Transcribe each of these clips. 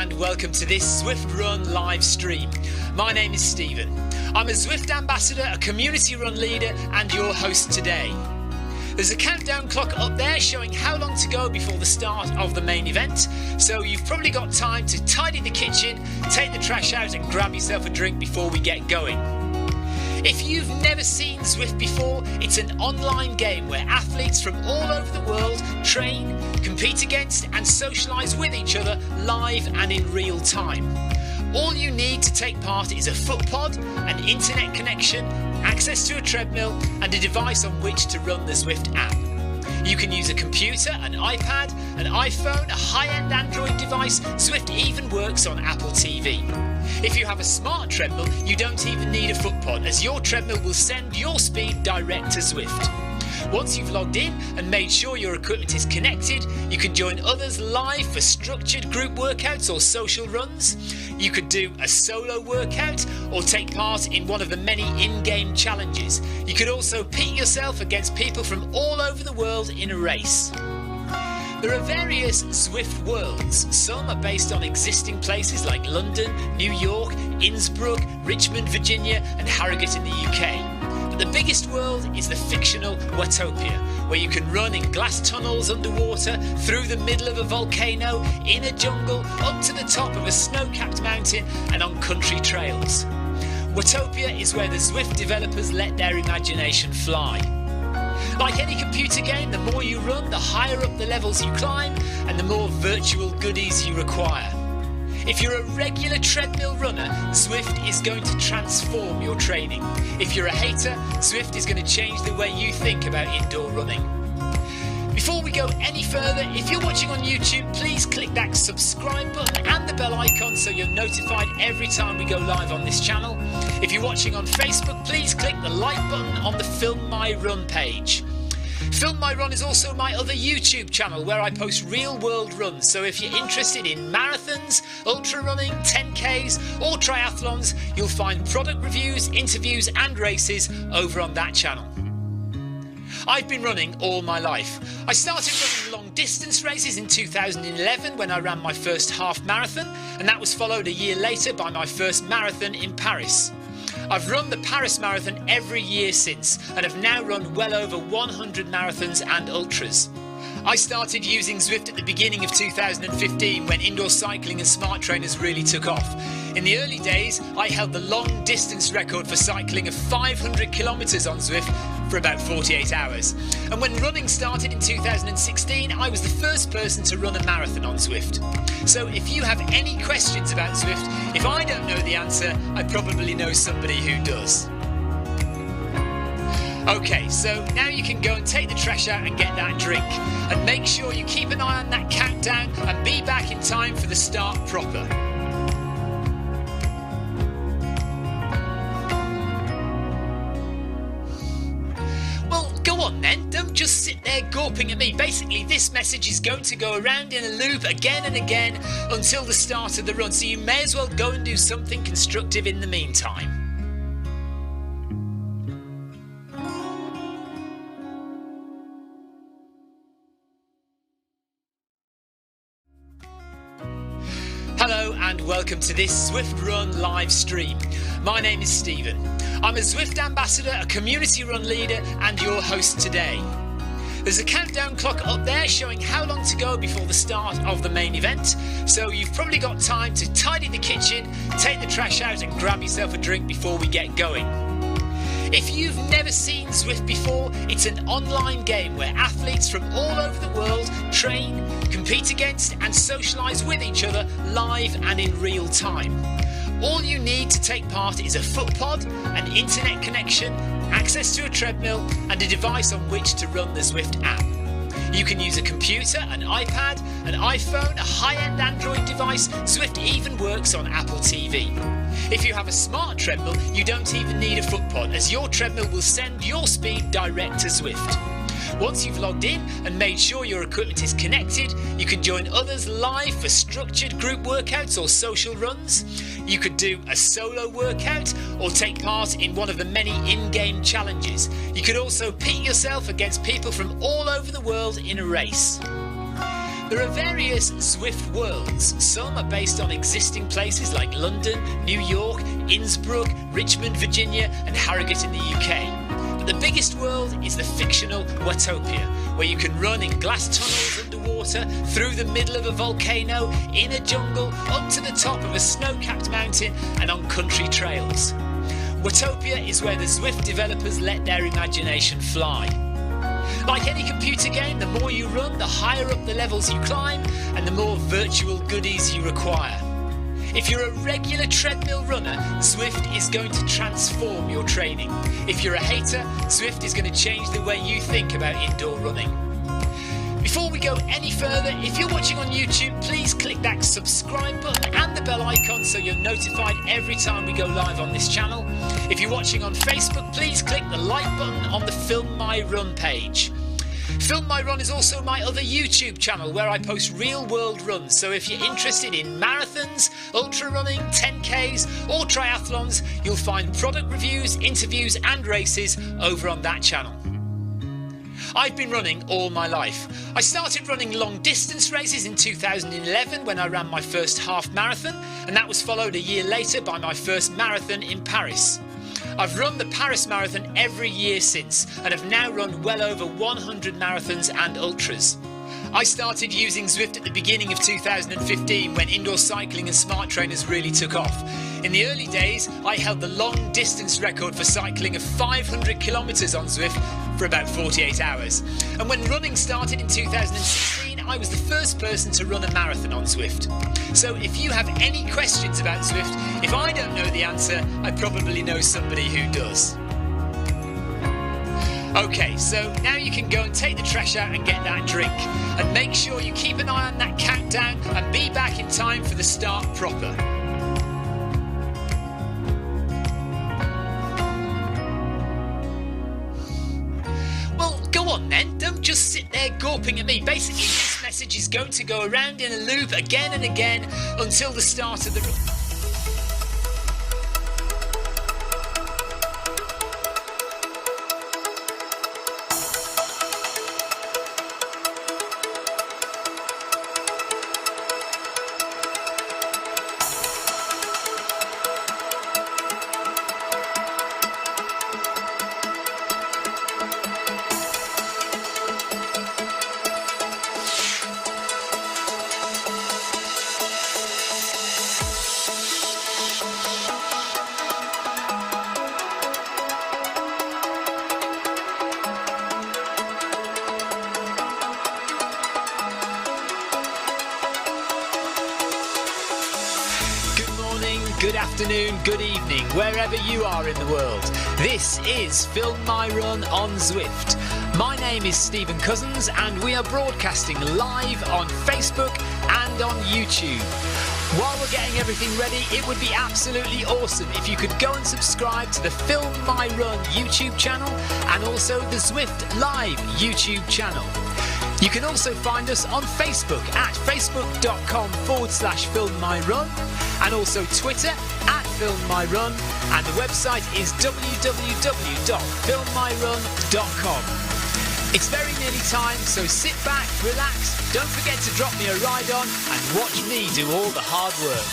and welcome to this Zwift Run live stream. My name is Stephen. I'm a Zwift ambassador, a community run leader and your host today. There's a countdown clock up there showing how long to go before the start of the main event, so you've probably got time to tidy the kitchen, take the trash out and grab yourself a drink before we get going. If you've never seen Zwift before, it's an online game where athletes from all over the world train, compete against and socialise with each other live and in real time. All you need to take part is a foot pod, an internet connection, access to a treadmill and a device on which to run the Zwift app. You can use a computer, an iPad, an iPhone, a high-end Android device. Zwift even works on Apple TV. If you have a smart treadmill, you don't even need a foot pod, as your treadmill will send your speed direct to Zwift. Once you've logged in and made sure your equipment is connected, you can join others live for structured group workouts or social runs. You could do a solo workout or take part in one of the many in-game challenges. You could also pit yourself against people from all over the world in a race. There are various Zwift worlds. Some are based on existing places like London, New York, Innsbruck, Richmond, Virginia and Harrogate in the UK. But the biggest world is the fictional Watopia, where you can run in glass tunnels underwater, through the middle of a volcano, in a jungle, up to the top of a snow-capped mountain and on country trails. Watopia is where the Zwift developers let their imagination fly. Like any computer game, the more you run, the higher up the levels you climb and the more virtual goodies you require. If you're a regular treadmill runner, Zwift is going to transform your training. If you're a hater, Zwift is going to change the way you think about indoor running. Before we go any further, if you're watching on YouTube, please click that subscribe button and the bell icon so you're notified every time we go live on this channel. If you're watching on Facebook, please click the like button on the Film My Run page. Film My Run is also my other YouTube channel where I post real world runs, so if you're interested in marathons, ultra running, 10Ks or triathlons, you'll find product reviews, interviews and races over on that channel. I've been running all my life. I started running long distance races in 2011 when I ran my first half marathon, and that was followed a year later by my first marathon in Paris. I've run the Paris Marathon every year since and have now run well over 100 marathons and ultras. I started using Zwift at the beginning of 2015 when indoor cycling and smart trainers really took off. In the early days, I held the long distance record for cycling of 500 kilometres on Zwift for about 48 hours. And when running started in 2016, I was the first person to run a marathon on Zwift. So if you have any questions about Zwift, if I don't know the answer, I probably know somebody who does. Okay, so now you can go and take the trash out and get that drink. And make sure you keep an eye on that countdown and be back in time for the start proper. Well, go on then, don't just sit there gawping at me. Basically, this message is going to go around in a loop again and again until the start of the run, so you may as well go and do something constructive in the meantime. Hello and welcome to this Zwift Run live stream. My name is Stephen. I'm a Zwift ambassador, a community run leader and your host today. There's a countdown clock up there showing how long to go before the start of the main event, so you've probably got time to tidy the kitchen, take the trash out and grab yourself a drink before we get going. If you've never seen Zwift before, it's an online game where athletes from all over the world train, compete against and socialise with each other live and in real time. All you need to take part is a foot pod, an internet connection, access to a treadmill and a device on which to run the Zwift app. You can use a computer, an iPad, an iPhone, a high-end Android device. Zwift even works on Apple TV. If you have a smart treadmill, you don't even need a foot pod, as your treadmill will send your speed direct to Zwift. Once you've logged in and made sure your equipment is connected, you can join others live for structured group workouts or social runs. You could do a solo workout or take part in one of the many in-game challenges. You could also pit yourself against people from all over the world in a race. There are various Zwift worlds. Some are based on existing places like London, New York, Innsbruck, Richmond, Virginia, and Harrogate in the UK. But the biggest world is the fictional Watopia, where you can run in glass tunnels underwater, through the middle of a volcano, in a jungle, up to the top of a snow-capped mountain, and on country trails. Watopia is where the Zwift developers let their imagination fly. Like any computer game, the more you run, the higher up the levels you climb, and the more virtual goodies you require. If you're a regular treadmill runner, Zwift is going to transform your training. If you're a hater, Zwift is going to change the way you think about indoor running. Before we go any further, if you're watching on YouTube, please click that subscribe button and the bell icon so you're notified every time we go live on this channel. If you're watching on Facebook, please click the like button on the Film My Run page. Film My Run is also my other YouTube channel where I post real world runs, so if you're interested in marathons, ultra running, 10Ks or triathlons, you'll find product reviews, interviews and races over on that channel. I've been running all my life. I started running long distance races in 2011 when I ran my first half marathon, and that was followed a year later by my first marathon in Paris. I've run the Paris Marathon every year since, and have now run well over 100 marathons and ultras. I started using Zwift at the beginning of 2015 when indoor cycling and smart trainers really took off. In the early days, I held the long distance record for cycling of 500 kilometres on Zwift for about 48 hours. And when running started in 2016, I was the first person to run a marathon on Zwift. So if you have any questions about Zwift, if I don't know the answer, I probably know somebody who does. Okay, so now you can go and take the trash out and get that drink. And make sure you keep an eye on that countdown and be back in time for the start proper. Well, go on then, don't just sit there gawping at me. Basically, this message is going to go around in a loop again and again until the start of the run. Good afternoon, good evening, wherever you are in the world. This is Film My Run on Zwift. My name is Stephen Cousins and we are broadcasting live on Facebook and on YouTube. While we're getting everything ready, it would be absolutely awesome if you could go and subscribe to the Film My Run YouTube channel and also the Zwift Live YouTube channel. You can also find us on Facebook at facebook.com/filmmyrun and also Twitter at filmmyrun, and the website is www.filmmyrun.com. It's very nearly time, so sit back, relax, don't forget to drop me a ride on and watch me do all the hard work.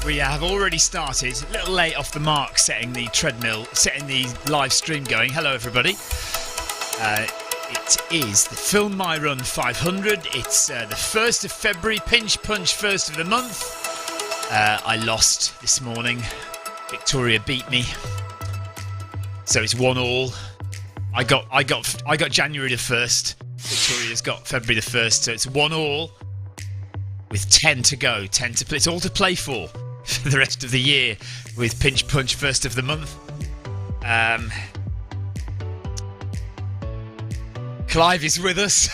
We have already started, a little late off the mark setting the live stream going. Hello everybody. It is the Film My Run 500. It's the 1st of February, pinch punch, first of the month. I lost this morning. Victoria beat me, so it's 1-1. I got January the 1st. Victoria's got February the 1st, so it's 1-1 with 10 to go. 10 to play. It's all to play for the rest of the year with pinch punch, first of the month. Clive is with us.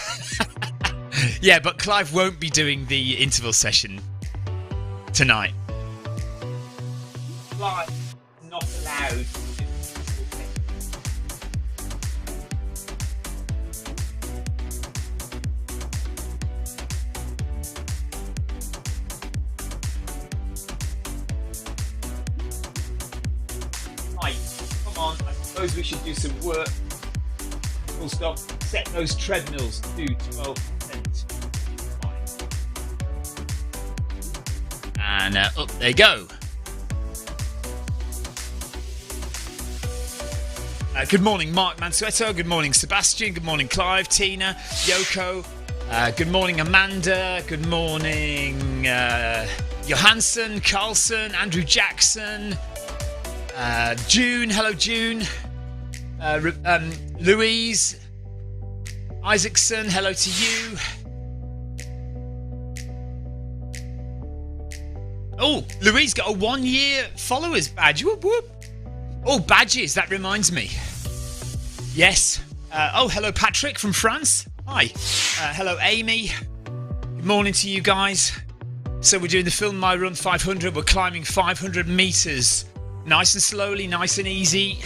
Yeah, but Clive won't be doing the interval session tonight. Clive is not allowed. Right, come on, I suppose we should do some work. Full stop. Set those treadmills to 12%. And up they go. Good morning, Mark Mansueto. Good morning, Sebastian. Good morning, Clive, Tina, Yoko. Good morning, Amanda. Good morning, Johansson, Carlson, Andrew Jackson, June. Hello, June. Louise Isaacson, hello to you. Oh, Louise got a 1-year followers badge. Whoop, whoop. Oh, badges, that reminds me. Yes. Oh, hello, Patrick from France. Hi. Hello, Amy. Good morning to you guys. So we're doing the Film My Run 500. We're climbing 500 meters. Nice and slowly, nice and easy.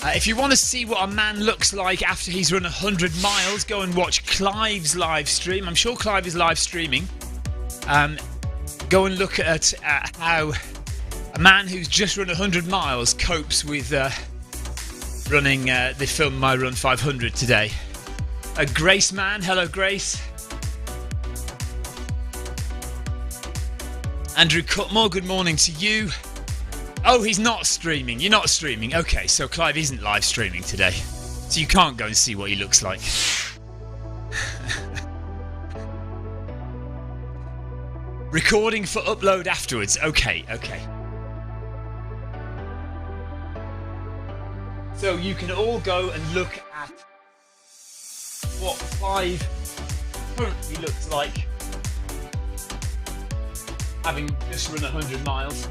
If you want to see what a man looks like after he's run 100 miles, go and watch Clive's live stream. I'm sure Clive is live streaming. Go and look at how a man who's just run 100 miles copes with running the Film My Run 500 today. Grace Man, hello Grace. Andrew Cutmore, good morning to you. Oh, he's not streaming. You're not streaming. Okay, so Clive isn't live streaming today. So you can't go and see what he looks like. Recording for upload afterwards. Okay. So you can all go and look at what Clive currently looks like, having just run 100 miles.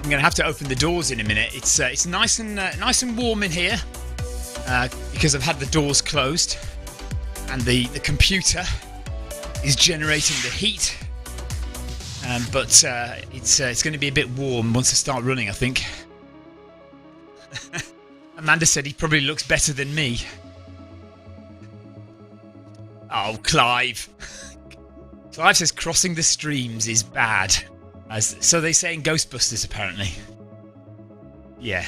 I'm going to have to open the doors in a minute. It's nice and warm in here because I've had the doors closed, and the computer is generating the heat. But it's going to be a bit warm once I start running, I think. Amanda said he probably looks better than me. Oh, Clive. Clive says crossing the streams is bad. So they say in Ghostbusters, apparently. Yeah.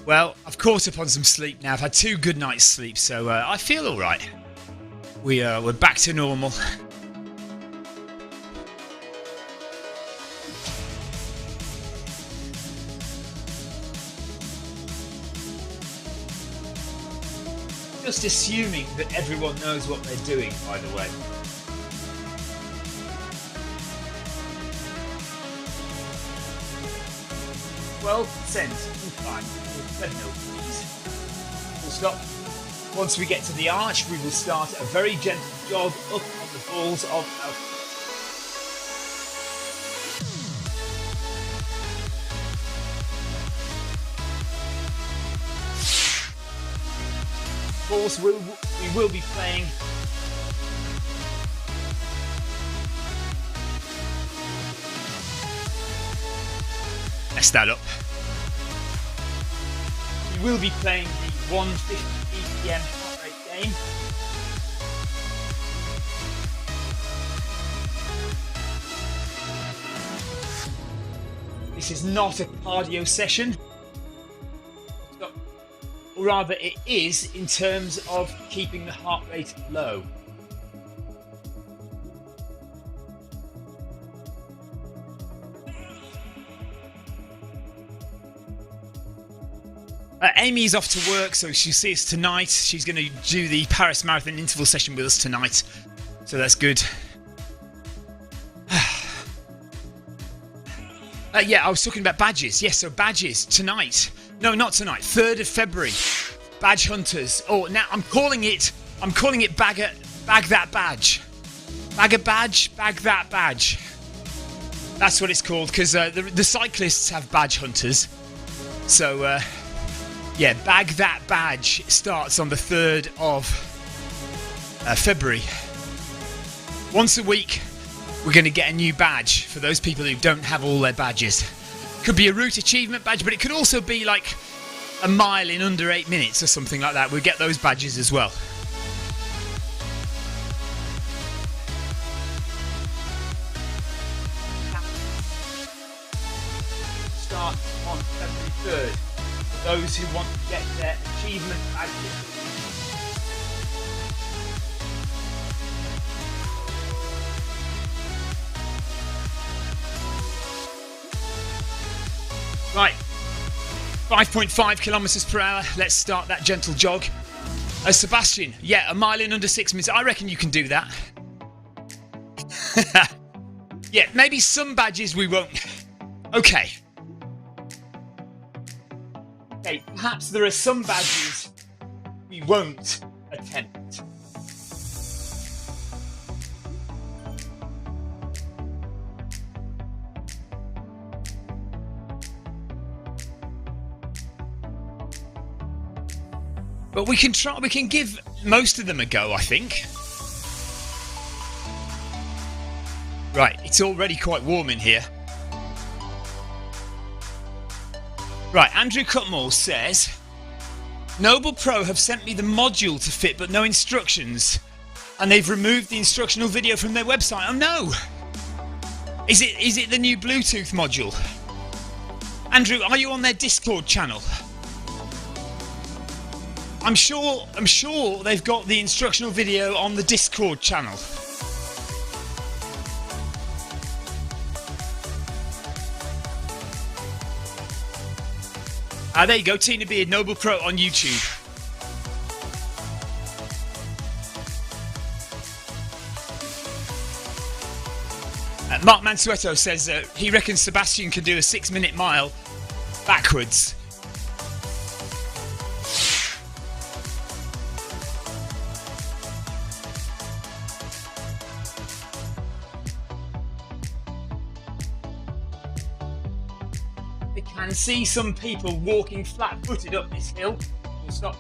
Well, I've caught up on some sleep now. I've had 2 good nights' sleep, so I feel all right. We're back to normal. Just assuming that everyone knows what they're doing, by the way. Incline with treadmill, please. Full stop. Once we get to the arch, we will start a very gentle jog up on the balls of our Of course, we will be playing mess that up. We will be playing the 150 BPM heart rate game. This is not a cardio session. or rather it is, in terms of keeping the heart rate low. Amy's off to work, so she'll see us tonight. She's going to do the Paris Marathon interval session with us tonight, so that's good. Yeah, I was talking about badges. Yes, so badges tonight. No, not tonight. 3rd of February. Badge hunters. Oh, now I'm calling it bag that badge. Bag a badge, bag that badge. That's what it's called, because the cyclists have badge hunters. So, yeah, bag that badge starts on the 3rd of February. Once a week, we're going to get a new badge for those people who don't have all their badges. Could be a route achievement badge, but it could also be like a mile in under 8 minutes or something like that. We'll get those badges as well. Start on February 3rd. Those who want to get their achievement badges. Right, 5.5 kilometers per hour. Let's start that gentle jog. Sebastian, yeah, a mile in under 6 minutes. I reckon you can do that. Yeah, maybe some badges we won't. Okay. Okay, perhaps there are some badges we won't attempt. But we can try. We can give most of them a go, I think. Right, it's already quite warm in here. Right, Andrew Cutmore says, Noble Pro have sent me the module to fit, but no instructions, and they've removed the instructional video from their website. Oh no! Is it the new Bluetooth module? Andrew, are you on their Discord channel? I'm sure they've got the instructional video on the Discord channel. There you go, Tina Beard, Noble Pro on YouTube. Mark Mansueto says he reckons Sebastian can do a 6-minute mile backwards. And see some people walking flat-footed up this hill. We'll stop.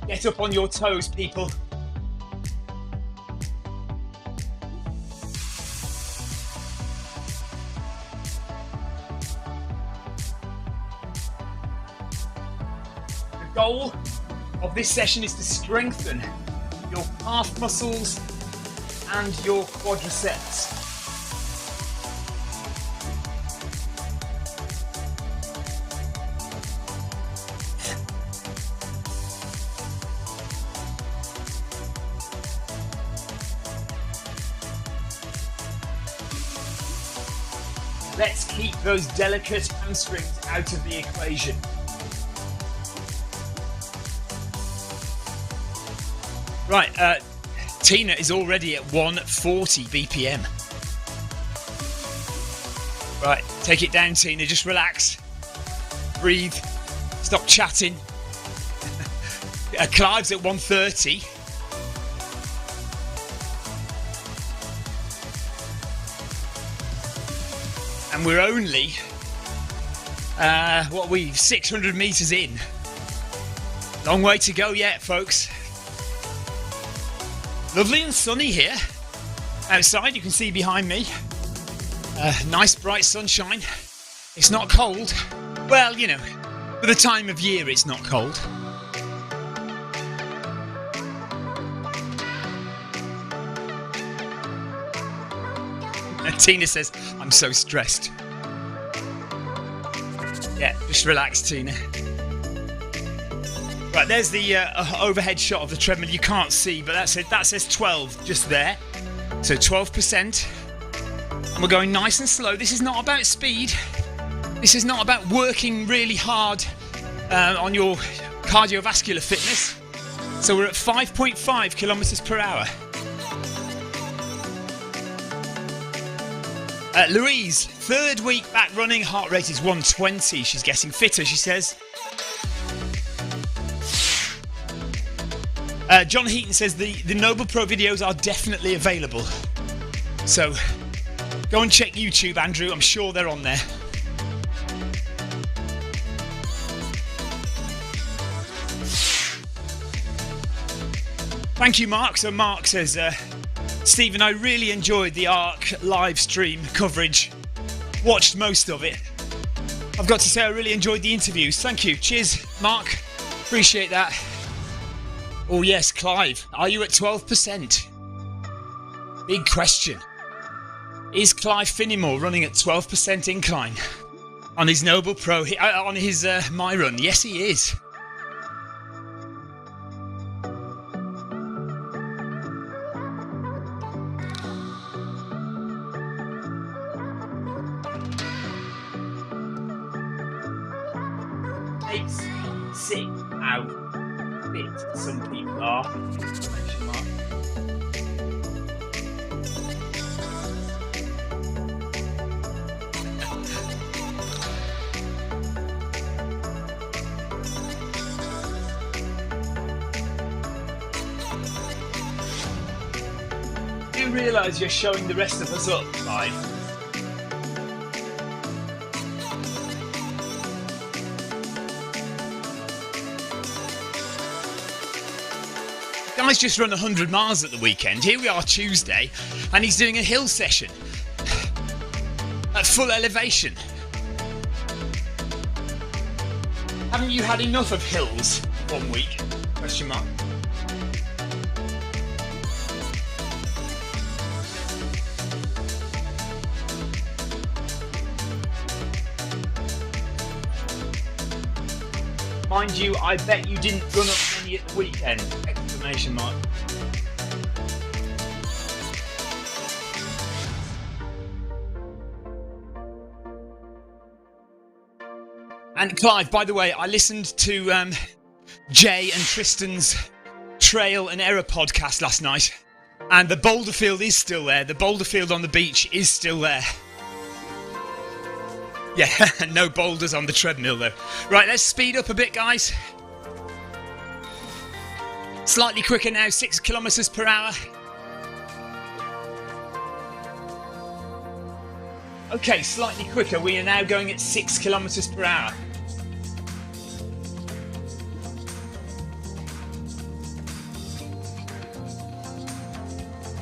Get up on your toes, people. The goal of this session is to strengthen your calf muscles and your quadriceps. Let's keep those delicate hamstrings out of the equation. Right, Tina is already at 140 BPM. Right, take it down, Tina. Just relax. Breathe. Stop chatting. Clive's at 130. And we're only, 600 metres in. Long way to go yet, folks. Lovely and sunny here. Outside, you can see behind me. Nice bright sunshine. It's not cold. Well, you know, for the time of year, it's not cold. Tina says, I'm so stressed. Yeah, just relax, Tina. Right, there's the overhead shot of the treadmill. You can't see, but that says 12 just there. So 12%. And we're going nice and slow. This is not about speed. This is not about working really hard on your cardiovascular fitness. So we're at 5.5 kilometers per hour. Louise, 3rd week back running, heart rate is 120. She's getting fitter, she says. John Heaton says the Noble Pro videos are definitely available. So go and check YouTube, Andrew. I'm sure they're on there. Thank you, Mark. So Mark says, Stephen, I really enjoyed the ARC live stream coverage. Watched most of it. I've got to say I really enjoyed the interviews. Thank you. Cheers, Mark. Appreciate that. Oh yes, Clive. Are you at 12%? Big question. Is Clive Finnimore running at 12% incline on his Noble Pro, on his My Run? Yes, he is. Sick how fit some people are. Do you realise you're showing the rest of us up, Clive? Guy's just run 100 miles at the weekend. Here we are Tuesday, and he's doing a hill session at full elevation. Haven't you had enough of hills 1 week? Question mark. Mind you, I bet you didn't run up many at the weekend! Exclamation mark. And Clive, by the way, I listened to Jay and Tristan's Trail and Error podcast last night, and the boulder field is still there. The boulder field on the beach is still there. Yeah, no boulders on the treadmill though. Right, let's speed up a bit, guys. Slightly quicker now, 6 kilometers per hour. Okay, slightly quicker. We are now going at 6 kilometers per hour.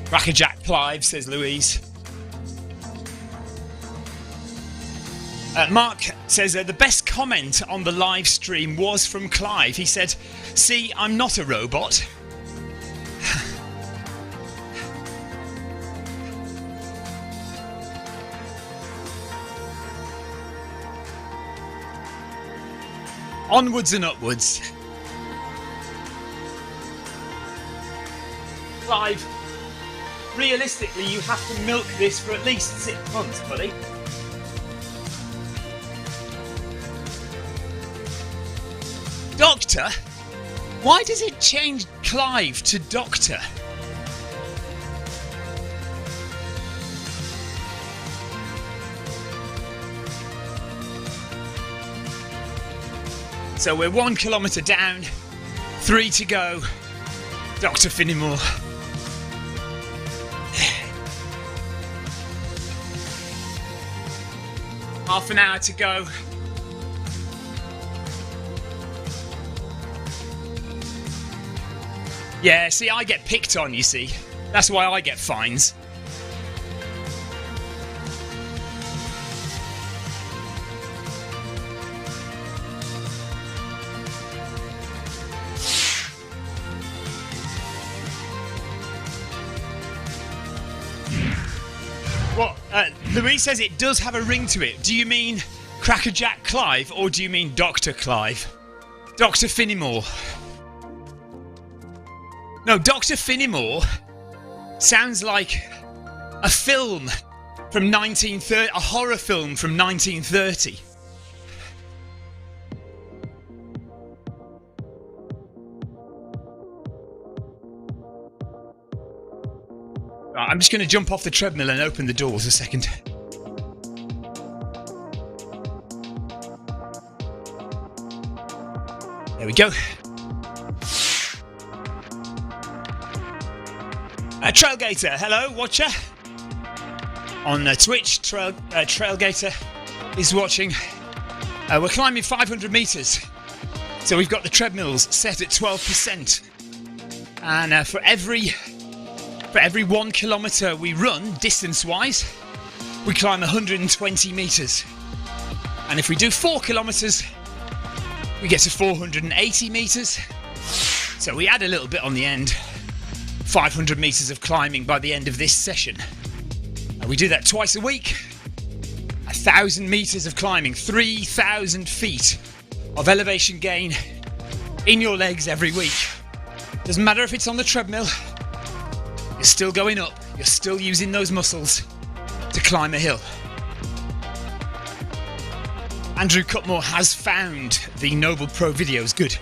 Crackerjack Clive, says Louise. Mark says the best comment on the live stream was from Clive. He said, "See, I'm not a robot." Onwards and upwards. Clive, realistically, you have to milk this for at least 6 months, buddy. Doctor? Why does it change Clive to Doctor? So we're 1 kilometre down, 3 to go. Dr. Finnimore. Half an hour to go. Yeah, see, I get picked on, you see. That's why I get fines. What? Louise says it does have a ring to it. Do you mean Crackerjack Clive or do you mean Dr. Clive? Dr. Finnimore. No, Dr. Finnemore sounds like a film from 1930, a horror film from 1930. Right, I'm just going to jump off the treadmill and open the doors a second. There we go. Trailgator, hello, watcher. On Twitch, Trailgator is watching. We're climbing 500 metres. So we've got the treadmills set at 12%. And for every 1 kilometre we run, distance-wise, we climb 120 metres. And if we do 4 kilometres, we get to 480 metres. So we add a little bit on the end. 500 metres of climbing by the end of this session. We do that twice a week. 1,000 metres of climbing, 3,000 feet of elevation gain in your legs every week. Doesn't matter if it's on the treadmill, you're still going up, you're still using those muscles to climb a hill. Andrew Cutmore has found the Noble Pro videos good.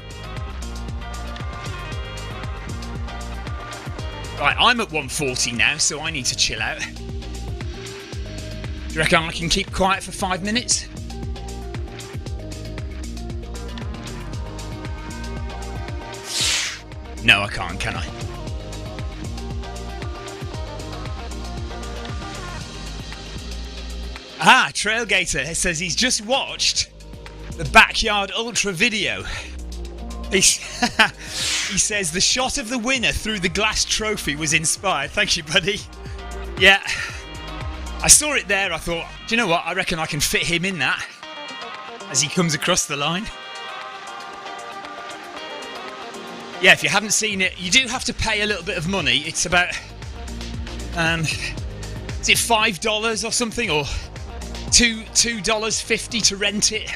Right, I'm at 140 now, so I need to chill out. Do you reckon I can keep quiet for 5 minutes? No, I can't, can I? Trailgator says he's just watched the Backyard Ultra video. He says the shot of the winner through the glass trophy was inspired. Thank you, buddy. Yeah, I saw it there. I thought, do you know what? I reckon I can fit him in that as he comes across the line. Yeah, if you haven't seen it, you do have to pay a little bit of money. It's about, is it $5 or something, or $2.50 to rent it?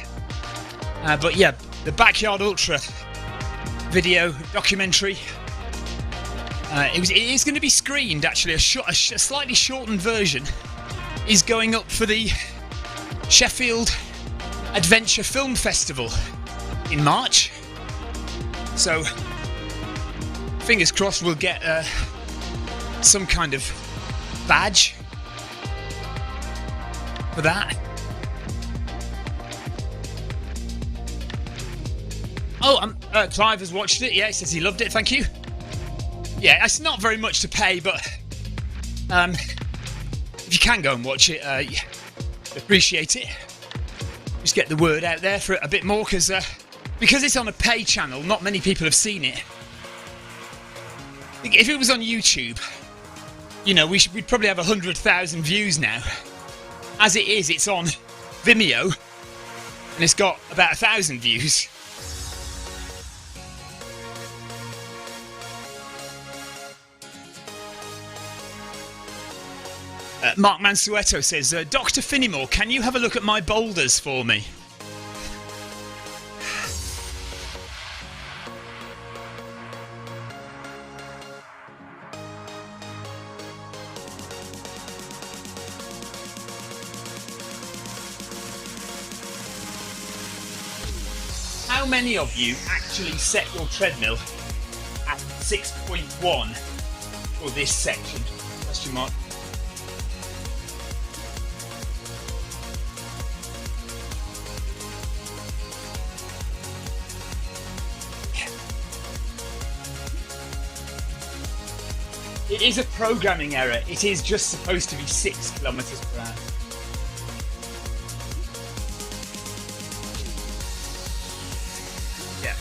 But yeah, the Backyard Ultra video documentary. It is going to be screened. Actually, a slightly shortened version is going up for the Sheffield Adventure Film Festival in March. So, fingers crossed we'll get some kind of badge for that. Oh, Clive has watched it. Yeah, he says he loved it. Thank you. Yeah, it's not very much to pay, but if you can go and watch it, appreciate it. Just get the word out there for it a bit more, because it's on a pay channel, not many people have seen it. If it was on YouTube, you know, we'd probably have 100,000 views now. As it is, it's on Vimeo, and it's got about 1,000 views. Mark Mansueto says, Dr. Finnemore, can you have a look at my boulders for me? How many of you actually set your treadmill at 6.1 for this section? Question mark. It is a programming error. It is just supposed to be 6 kilometers per hour. Yeah.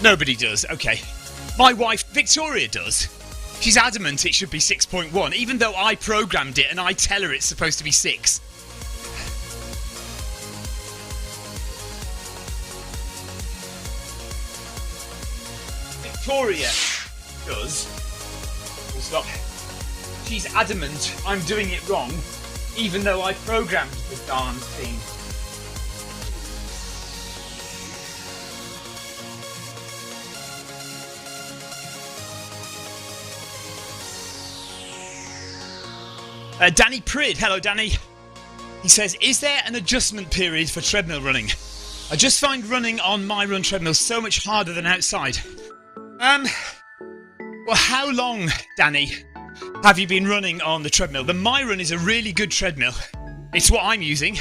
Nobody does. Okay. My wife, Victoria, does. She's adamant it should be 6.1, even though I programmed it and I tell her it's supposed to be 6. Victoria does. Stop. She's adamant I'm doing it wrong, even though I programmed the darn thing. Danny Prid, hello Danny. He says, is there an adjustment period for treadmill running? I just find running on my run treadmill so much harder than outside. Well, how long, Danny, have you been running on the treadmill? The MyRun is a really good treadmill. It's what I'm using.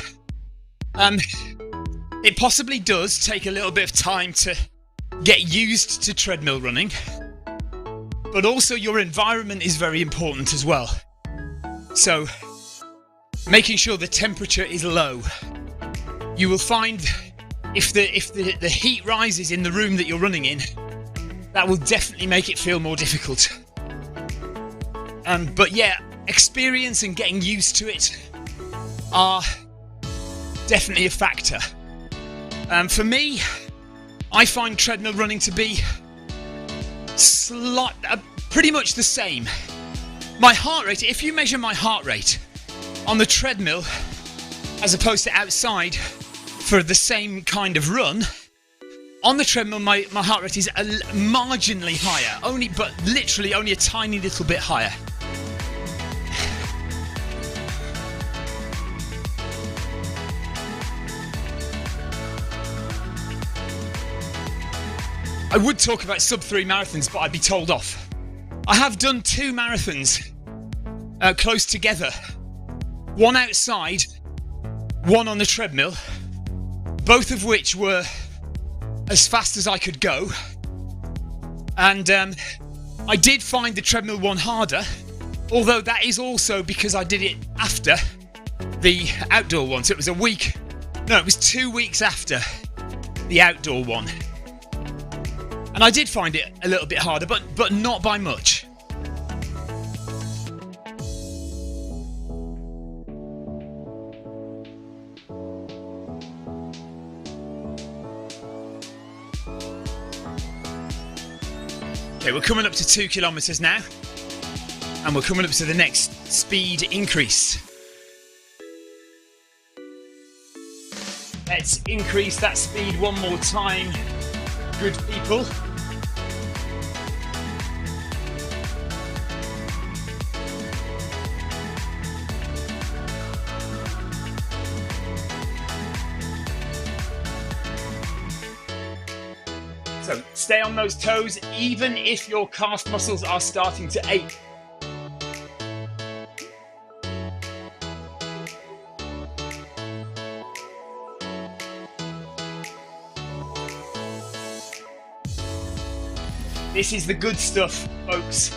It possibly does take a little bit of time to get used to treadmill running, but also your environment is very important as well. So, making sure the temperature is low. You will find if the heat rises in the room that you're running in, that will definitely make it feel more difficult. But yeah, experience and getting used to it are definitely a factor. For me, I find treadmill running to be pretty much the same. My heart rate, if you measure my heart rate on the treadmill as opposed to outside for the same kind of run, on the treadmill my heart rate is marginally higher, but literally only a tiny little bit higher. I would talk about sub-3 marathons, but I'd be told off. I have done 2 marathons close together. One outside, one on the treadmill, both of which were as fast as I could go. And I did find the treadmill one harder, although that is also because I did it after the outdoor one. So it was it was 2 weeks after the outdoor one. And I did find it a little bit harder, but not by much. Okay, we're coming up to 2 kilometres now, and we're coming up to the next speed increase. Let's increase that speed one more time, good people. So stay on those toes even if your calf muscles are starting to ache. This is the good stuff, folks.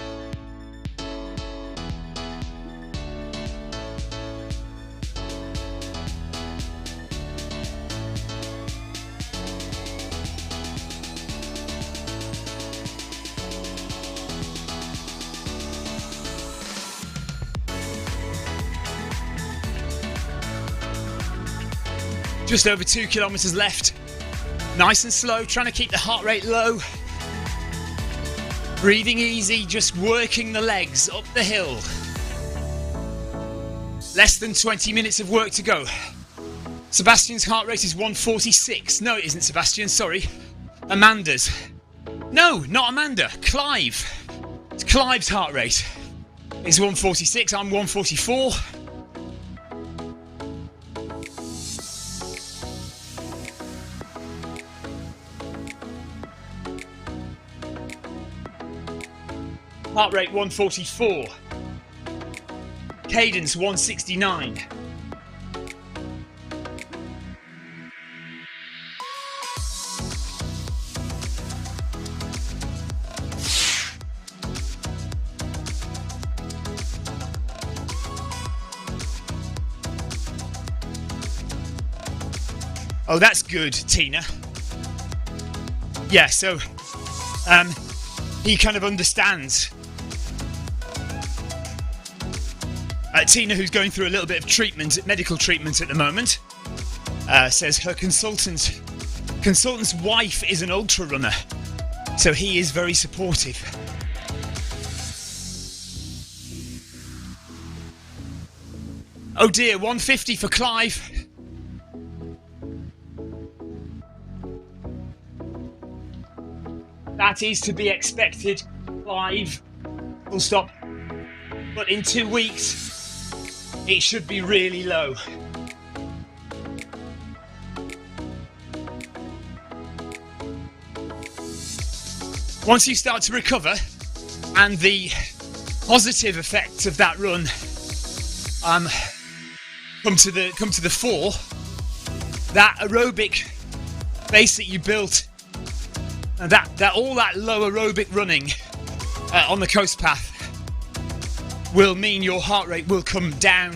Just over 2 kilometres left. Nice and slow, trying to keep the heart rate low. Breathing easy, just working the legs up the hill. Less than 20 minutes of work to go. Sebastian's heart rate is 146. No, it isn't Sebastian, sorry. Amanda's. No, not Amanda, Clive. It's Clive's heart rate is 146, I'm 144. Heart rate 144. Cadence 169. Oh, that's good, Tina. Yeah, so he kind of understands. Tina, who's going through a little bit of medical treatment at the moment, says her consultant's wife is an ultra runner, so he is very supportive. Oh dear, 150 for Clive. That is to be expected, Clive. Full stop. But in 2 weeks, it should be really low. Once you start to recover and the positive effects of that run come to the fore, that aerobic base that you built, and that all that low aerobic running on the coast path will mean your heart rate will come down,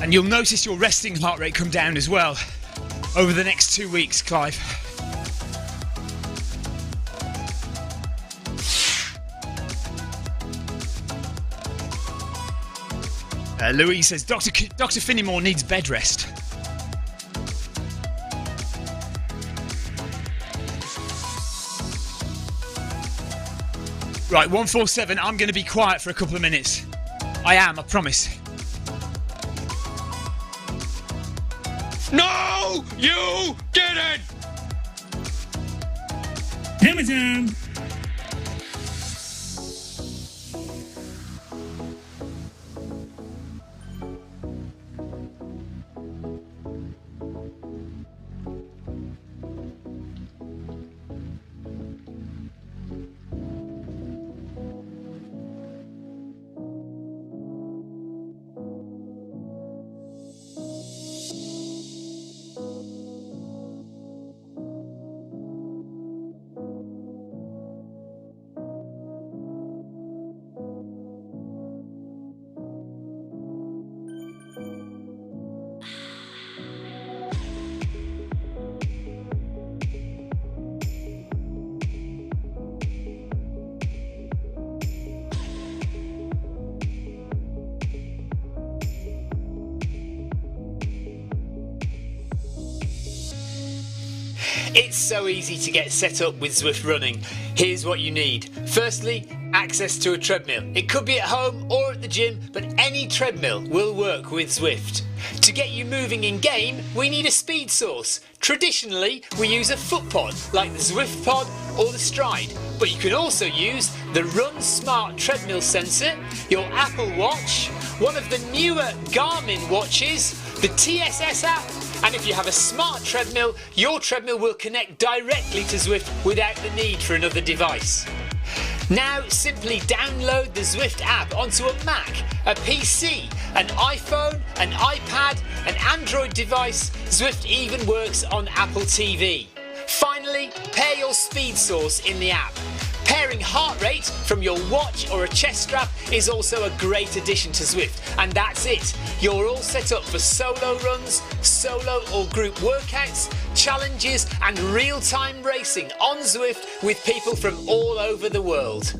and you'll notice your resting heart rate come down as well over the next 2 weeks, Clive. Louise says Dr. Finnemore needs bed rest. Right, 147, I'm going to be quiet for a couple of minutes. I am, I promise. No, you didn't! Hammer time! It's so easy to get set up with Zwift Running. Here's what you need. Firstly, access to a treadmill. It could be at home or at the gym, but any treadmill will work with Zwift. To get you moving in game, we need a speed source. Traditionally, we use a foot pod like the Zwift Pod or the Stride, but you can also use the Run Smart treadmill sensor, your Apple Watch, one of the newer Garmin watches, the TSS app, and if you have a smart treadmill, your treadmill will connect directly to Zwift without the need for another device. Now simply download the Zwift app onto a Mac, a PC, an iPhone, an iPad, an Android device. Zwift even works on Apple TV. Finally, pair your speed source in the app. Pairing heart rate from your watch or a chest strap is also a great addition to Zwift. And that's it. You're all set up for solo runs, solo or group workouts, challenges and real-time racing on Zwift with people from all over the world.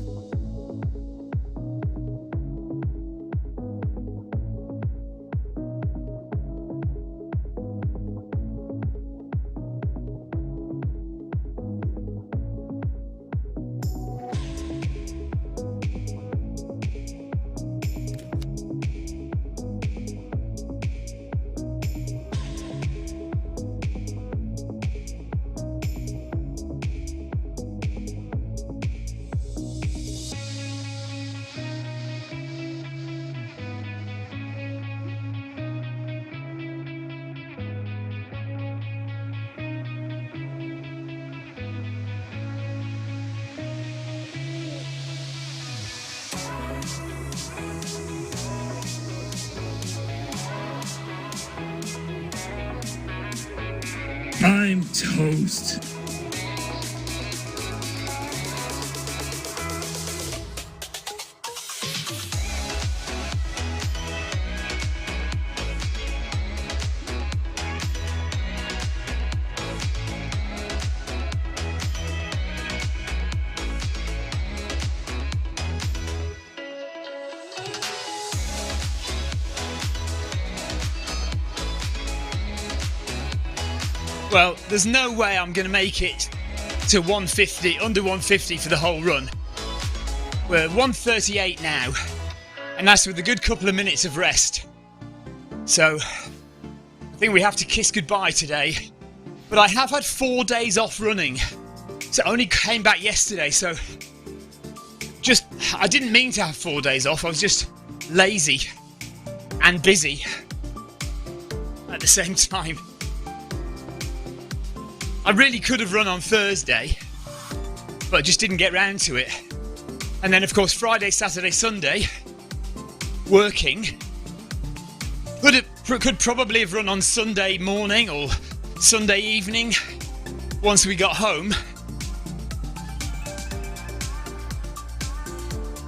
I'm toast. Well, there's no way I'm going to make it to 150, under 150 for the whole run. We're 138 now, and that's with a good couple of minutes of rest. So, I think we have to kiss goodbye today. But I have had 4 days off running, so I only came back yesterday, so I didn't mean to have 4 days off, I was just lazy. and busy at the same time. I really could have run on Thursday, but I just didn't get round to it. And then of course Friday, Saturday, Sunday, working. Could probably have run on Sunday morning or Sunday evening once we got home.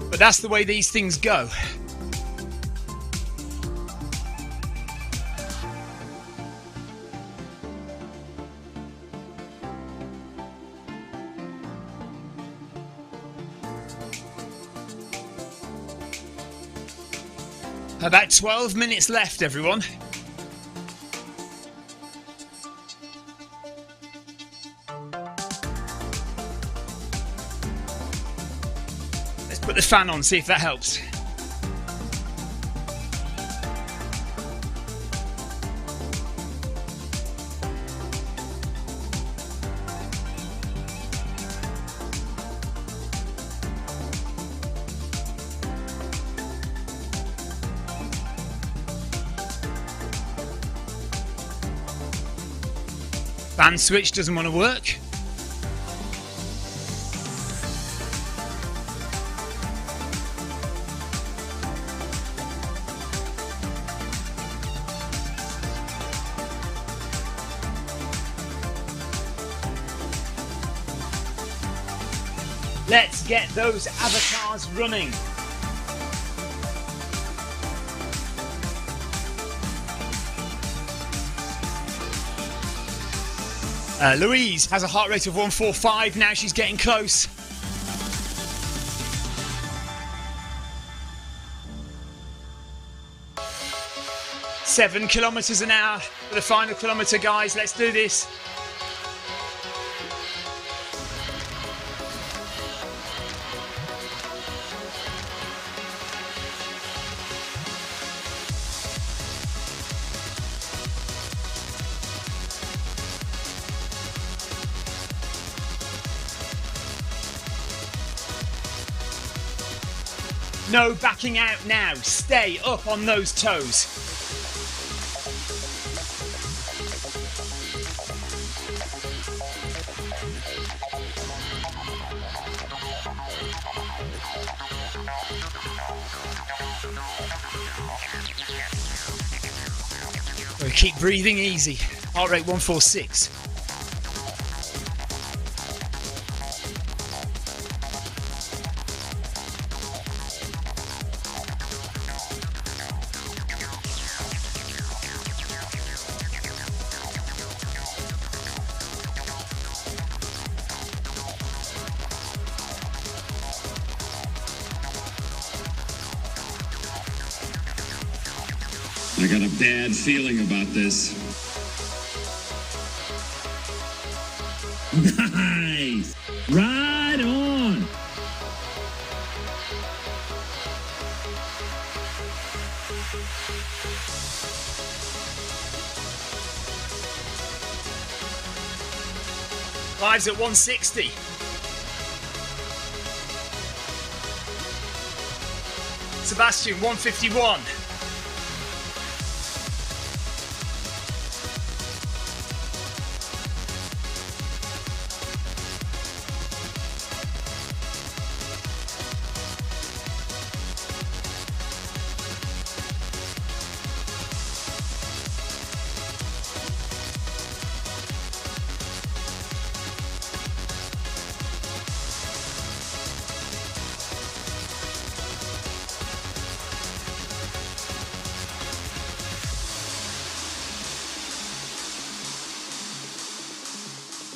But that's the way these things go. About 12 minutes left, everyone. Let's put the fan on, see if that helps. Fan switch doesn't want to work. Let's get those avatars running. Louise has a heart rate of 145, now she's getting close. Seven kilometres an hour for the final kilometre, guys. Let's do this. No backing out now. Stay up on those toes. So keep breathing easy. Heart rate 146. I got a bad feeling about this. Nice! Right on! Lives at 160. Sebastian, 151.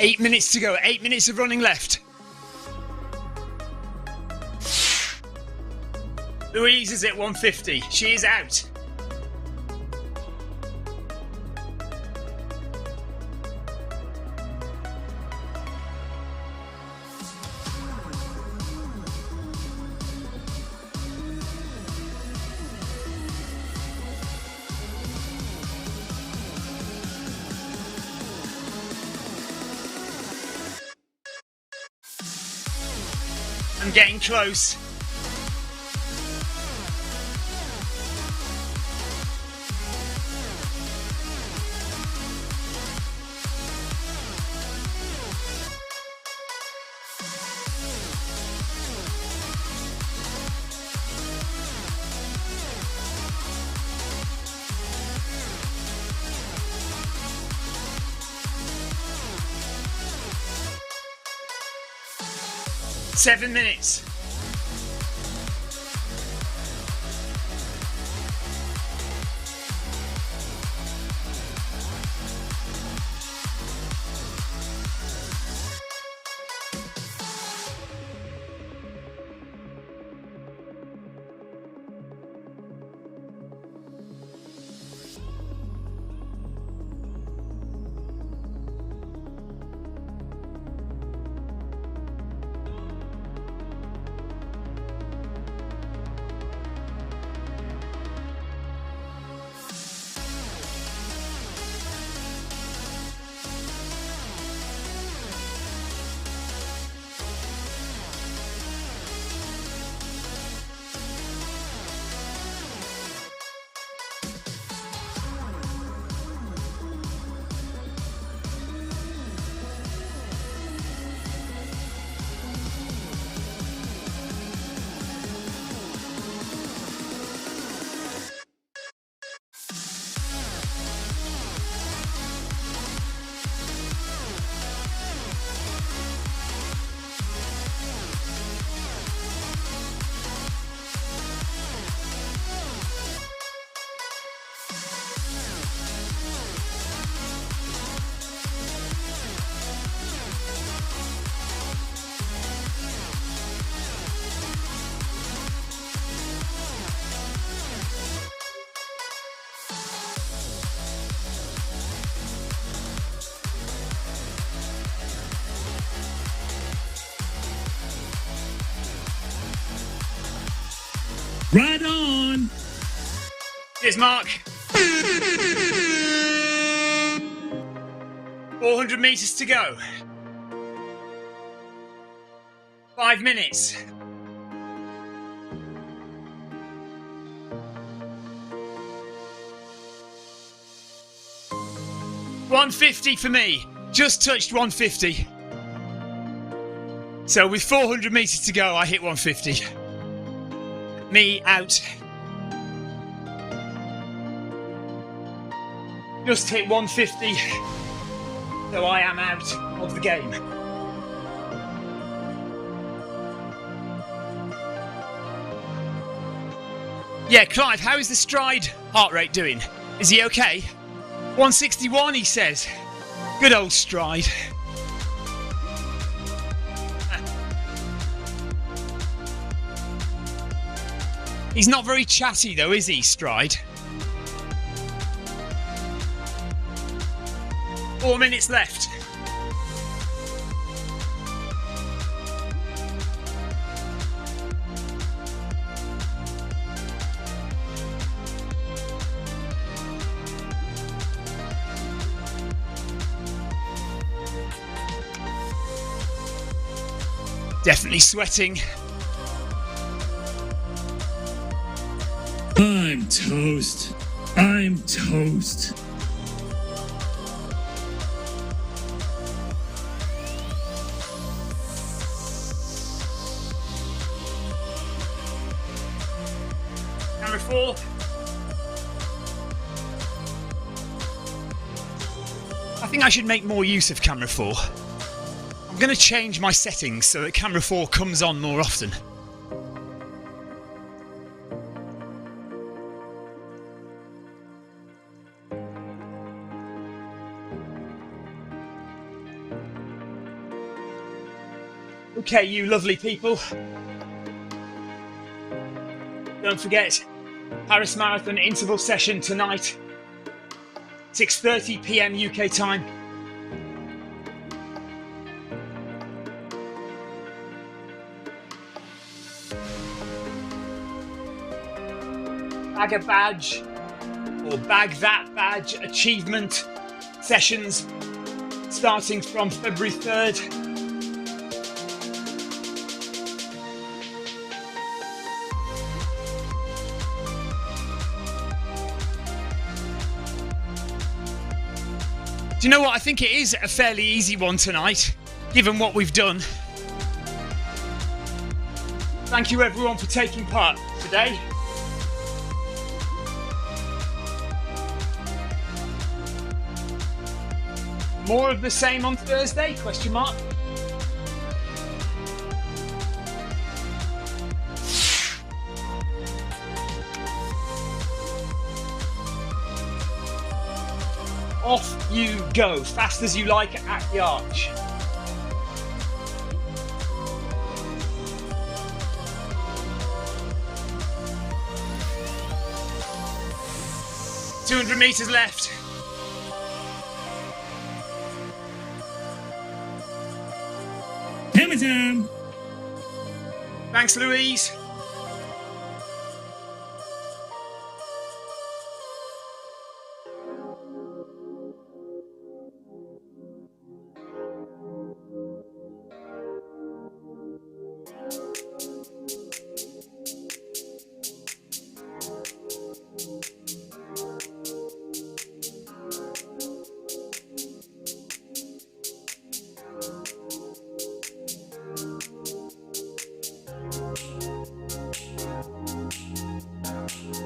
Eight minutes to go, 8 minutes of running left. Louise is at 150, she is out. I'm getting close. 7 minutes. Right on. Cheers, Mark. 400 metres to go. 5 minutes. $150 for me. Just touched 150. So with 400 metres to go, I hit 150. Me out. Just hit 150. So I am out of the game. Yeah, Clive, how is the stride heart rate doing? Is he okay? 161, he says. Good old stride. He's not very chatty though, is he, Stride? 4 minutes left. Definitely sweating. I'm toast. I'm toast. Camera 4. I think I should make more use of camera 4. I'm going to change my settings so that camera 4 comes on more often. Okay, you lovely people. Don't forget, Paris Marathon interval session tonight, 6:30 PM UK time. Bag a badge or bag that badge achievement sessions starting from February 3rd. Do you know what? I think it is a fairly easy one tonight, given what we've done. Thank you everyone for taking part today. More of the same on Thursday? Question mark. off you go, fast as you like at the arch. $200 meters left. Hammer time. Thanks, Louise.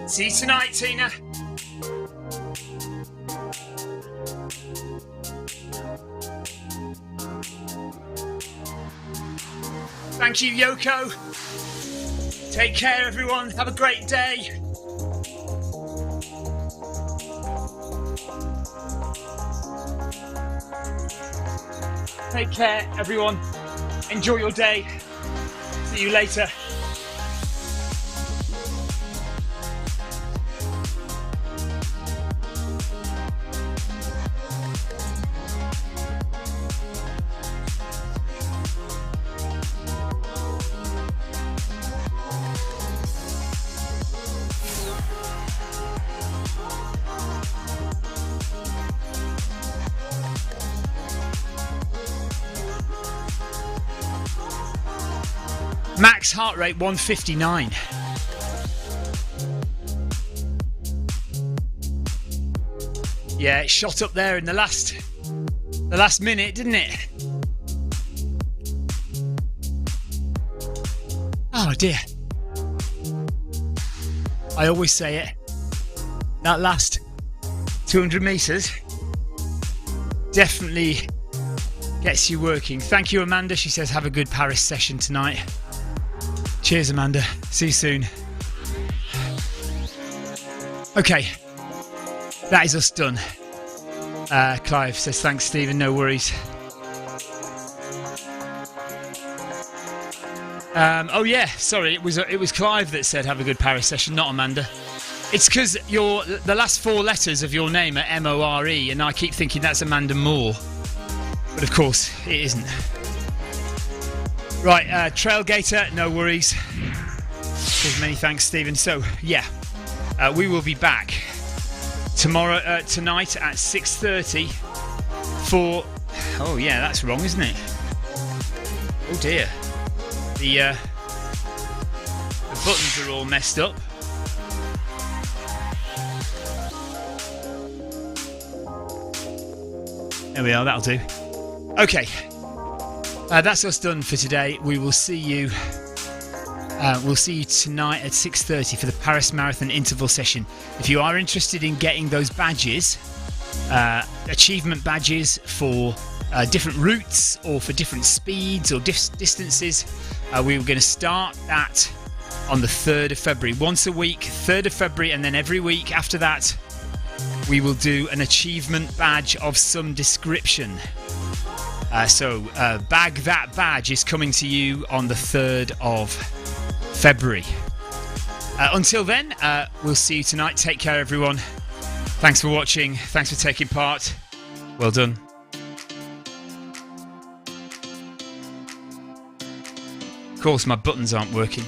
See you tonight, Tina. Thank you, Yoko. Take care, everyone. Have a great day. Take care, everyone. Enjoy your day. See you later. Max heart rate 159. Yeah, it shot up there in the last minute, didn't it? Oh dear. I always say it. That last 200 meters definitely gets you working. Thank you, Amanda. She says have a good Paris session tonight. Cheers, Amanda. See you soon. Okay, that is us done. Clive says thanks, Stephen. No worries. Oh yeah, sorry. It was Clive that said have a good Paris session, not Amanda. It's because the last four letters of your name are More, and I keep thinking that's Amanda Moore, but of course it isn't. Right, Trailgater, no worries. Says many thanks, Stephen. So yeah, we will be back tonight at 6:30 for. Oh yeah, that's wrong, isn't it? Oh dear. The buttons are all messed up. There we are, that'll do. Okay, that's us done for today. We will see you. We'll see you tonight at 6:30 for the Paris Marathon interval session. If you are interested in getting those badges, achievement badges for different routes or for different speeds or distances, we were going to start that on the 3rd of February. Once a week, 3rd of February, and then every week after that, we will do an achievement badge of some description. So Bag That Badge is coming to you on the 3rd of February. Until then, we'll see you tonight. Take care, everyone. Thanks for watching. Thanks for taking part. Well done. Of course, my buttons aren't working.